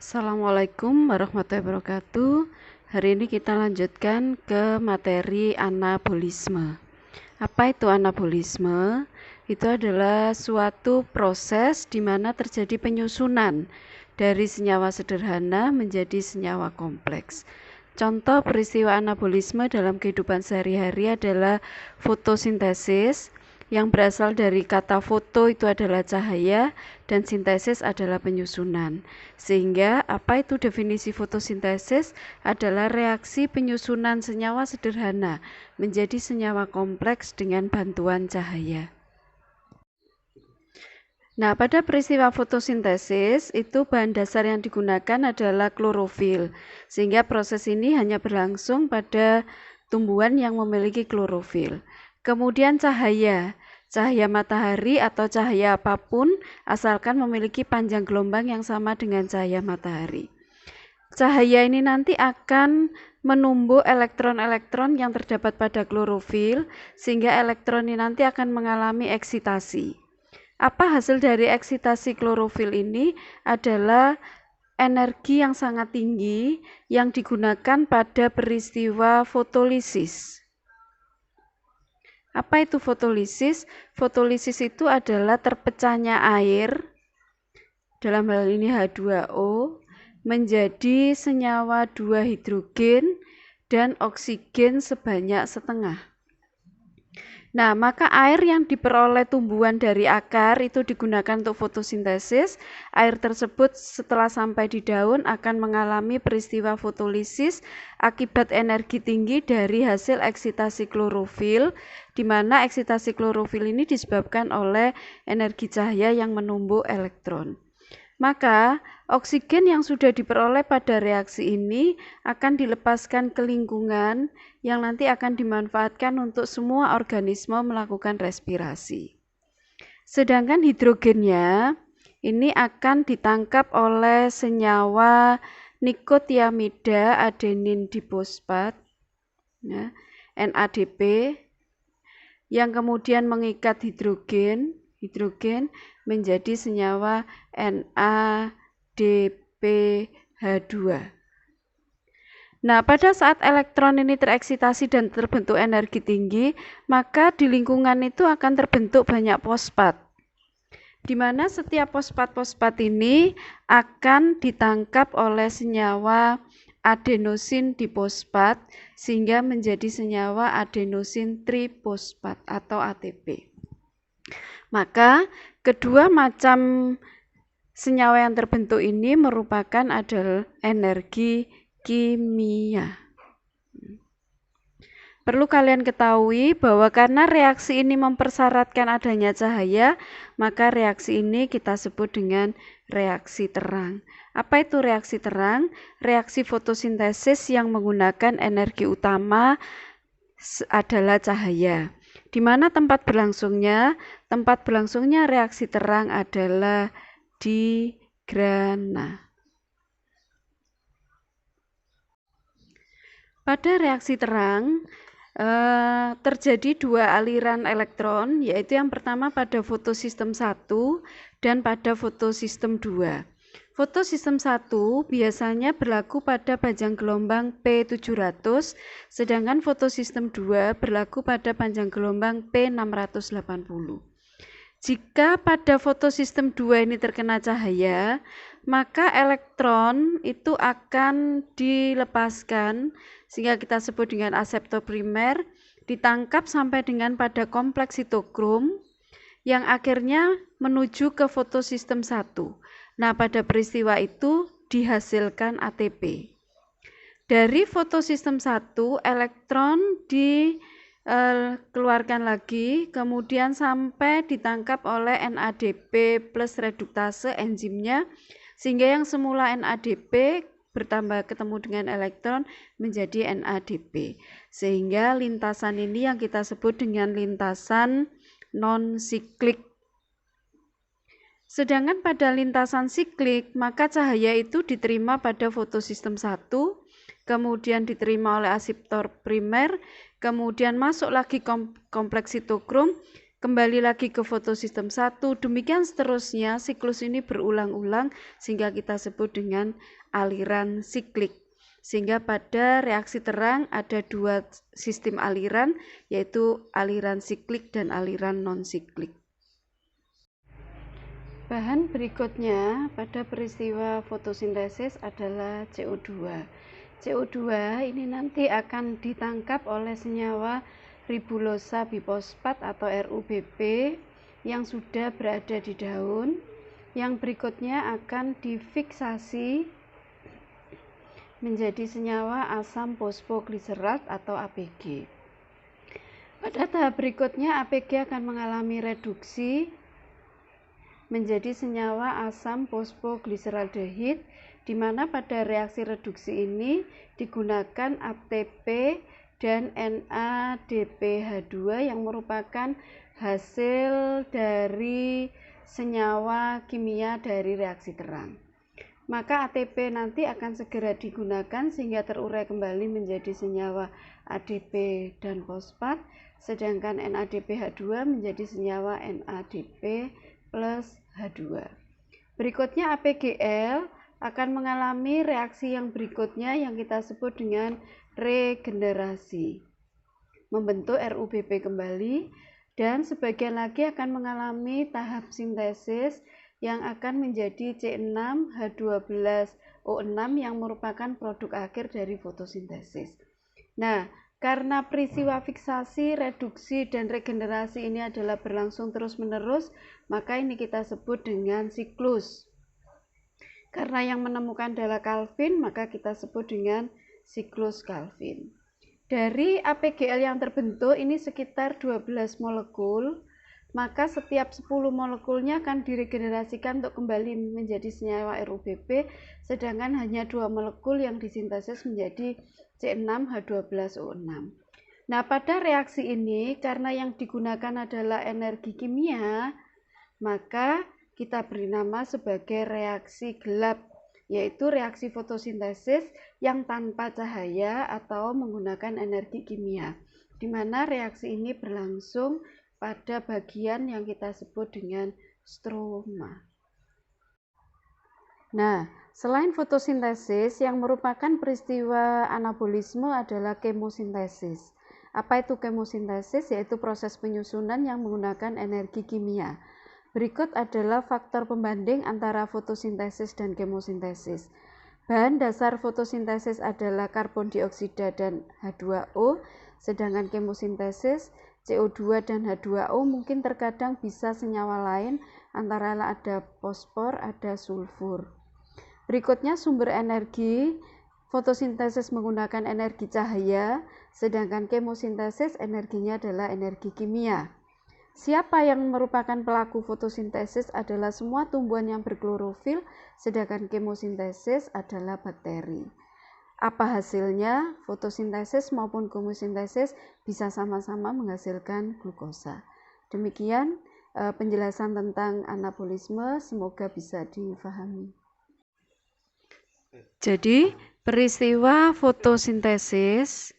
Assalamualaikum warahmatullahi wabarakatuh. Hari ini kita lanjutkan ke materi anabolisme. Apa itu anabolisme? Itu adalah suatu proses di mana terjadi penyusunan dari senyawa sederhana menjadi senyawa kompleks. Contoh peristiwa anabolisme dalam kehidupan sehari-hari adalah fotosintesis, yang berasal dari kata foto itu adalah cahaya dan sintesis adalah penyusunan. Sehingga apa itu definisi fotosintesis? Adalah reaksi penyusunan senyawa sederhana menjadi senyawa kompleks dengan bantuan cahaya. Nah, pada peristiwa fotosintesis itu bahan dasar yang digunakan adalah klorofil. Sehingga proses ini hanya berlangsung pada tumbuhan yang memiliki klorofil. Kemudian cahaya matahari atau cahaya apapun asalkan memiliki panjang gelombang yang sama dengan cahaya matahari. Cahaya ini nanti akan menumbuk elektron-elektron yang terdapat pada klorofil sehingga elektron ini nanti akan mengalami eksitasi. Apa hasil dari eksitasi klorofil ini? Adalah energi yang sangat tinggi yang digunakan pada peristiwa fotolisis. Apa itu fotolisis? Fotolisis itu adalah terpecahnya air, dalam hal ini H2O, menjadi senyawa 2 hidrogen dan oksigen sebanyak setengah. Nah, maka air yang diperoleh tumbuhan dari akar itu digunakan untuk fotosintesis. Air tersebut setelah sampai di daun akan mengalami peristiwa fotolisis akibat energi tinggi dari hasil eksitasi klorofil, di mana eksitasi klorofil ini disebabkan oleh energi cahaya yang menumbuk elektron. Maka oksigen yang sudah diperoleh pada reaksi ini akan dilepaskan ke lingkungan yang nanti akan dimanfaatkan untuk semua organisme melakukan respirasi. Sedangkan hidrogennya ini akan ditangkap oleh senyawa nikotiamida adenin difosfat, ya, NADP, yang kemudian mengikat hidrogen menjadi senyawa NADPH2. Nah, pada saat elektron ini tereksitasi dan terbentuk energi tinggi, maka di lingkungan itu akan terbentuk banyak fosfat, di mana setiap fosfat-fosfat ini akan ditangkap oleh senyawa adenosin difosfat sehingga menjadi senyawa adenosin trifosfat atau ATP. Maka kedua macam senyawa yang terbentuk ini merupakan adalah energi kimia. Perlu kalian ketahui bahwa karena reaksi ini mempersyaratkan adanya cahaya, maka reaksi ini kita sebut dengan reaksi terang. Apa itu reaksi terang? Reaksi fotosintesis yang menggunakan energi utama adalah cahaya. Di mana tempat berlangsungnya? Tempat berlangsungnya reaksi terang adalah di grana. Pada reaksi terang terjadi dua aliran elektron, yaitu yang pertama pada fotosistem 1 dan pada fotosistem 2. Fotosistem 1 biasanya berlaku pada panjang gelombang P700, sedangkan fotosistem 2 berlaku pada panjang gelombang P680. Jika pada fotosistem 2 ini terkena cahaya, maka elektron itu akan dilepaskan sehingga kita sebut dengan aseptor primer, ditangkap sampai dengan pada kompleks sitokrom yang akhirnya menuju ke fotosistem 1. Nah, pada peristiwa itu dihasilkan ATP. Dari fotosistem 1, elektron dikeluarkan lagi, kemudian sampai ditangkap oleh NADP plus reduktase enzimnya, sehingga yang semula NADP bertambah ketemu dengan elektron menjadi NADP. Sehingga lintasan ini yang kita sebut dengan lintasan non-siklik. Sedangkan pada lintasan siklik, maka cahaya itu diterima pada fotosistem 1, kemudian diterima oleh aseptor primer, kemudian masuk lagi kompleks sitokrom, kembali lagi ke fotosistem 1, demikian seterusnya. Siklus ini berulang-ulang sehingga kita sebut dengan aliran siklik. Sehingga pada reaksi terang ada dua sistem aliran, yaitu aliran siklik dan aliran non-siklik. Bahan berikutnya pada peristiwa fotosintesis adalah CO2. CO2 ini nanti akan ditangkap oleh senyawa ribulosa bifosfat atau RUBB yang sudah berada di daun. Yang berikutnya akan difiksasi menjadi senyawa asam fosfogliserat atau APG. Pada tahap berikutnya APG akan mengalami reduksi menjadi senyawa asam fosfogliseraldehid, di mana pada reaksi reduksi ini digunakan ATP dan NADPH2 yang merupakan hasil dari senyawa kimia dari reaksi terang. Maka ATP nanti akan segera digunakan sehingga terurai kembali menjadi senyawa ADP dan fosfat, sedangkan NADPH2 menjadi senyawa NADP plus H2. Berikutnya APGL akan mengalami reaksi yang berikutnya yang kita sebut dengan regenerasi, membentuk RUBB kembali, dan sebagian lagi akan mengalami tahap sintesis yang akan menjadi C6H12O6 yang merupakan produk akhir dari fotosintesis. Nah, karena peristiwa fiksasi, reduksi, dan regenerasi ini adalah berlangsung terus-menerus, maka ini kita sebut dengan siklus. Karena yang menemukan adalah Calvin, maka kita sebut dengan siklus Calvin. Dari APGL yang terbentuk ini sekitar 12 molekul, maka setiap 10 molekulnya akan diregenerasikan untuk kembali menjadi senyawa RUBB, sedangkan hanya 2 molekul yang disintesis menjadi C6H12O6. Nah, pada reaksi ini karena yang digunakan adalah energi kimia, maka kita beri nama sebagai reaksi gelap, yaitu reaksi fotosintesis yang tanpa cahaya atau menggunakan energi kimia, di mana reaksi ini berlangsung pada bagian yang kita sebut dengan stroma. Nah, selain fotosintesis, yang merupakan peristiwa anabolisme adalah kemosintesis. Apa itu kemosintesis? Yaitu proses penyusunan yang menggunakan energi kimia. Berikut adalah faktor pembanding antara fotosintesis dan kemosintesis. Bahan dasar fotosintesis adalah karbon dioksida dan H2O, sedangkan kemosintesis CO2 dan H2O mungkin terkadang bisa senyawa lain, antara lain ada fosfor, ada sulfur. Berikutnya sumber energi. Fotosintesis menggunakan energi cahaya, sedangkan kemosintesis energinya adalah energi kimia. Siapa yang merupakan pelaku fotosintesis adalah semua tumbuhan yang berklorofil, sedangkan kemosintesis adalah bakteri. Apa hasilnya? Fotosintesis maupun kemosintesis bisa sama-sama menghasilkan glukosa. Demikian penjelasan tentang anabolisme, semoga bisa difahami. Jadi, peristiwa fotosintesis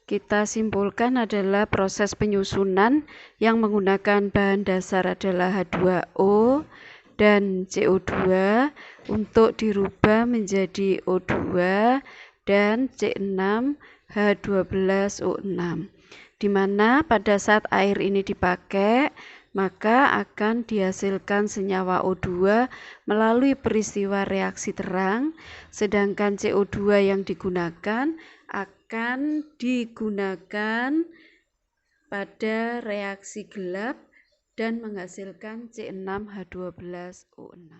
kita simpulkan adalah proses penyusunan yang menggunakan bahan dasar adalah H2O dan CO2 untuk dirubah menjadi O2 dan C6H12O6, di mana pada saat air ini dipakai maka akan dihasilkan senyawa O2 melalui peristiwa reaksi terang, sedangkan CO2 yang digunakan akan digunakan pada reaksi gelap dan menghasilkan C6H12O6.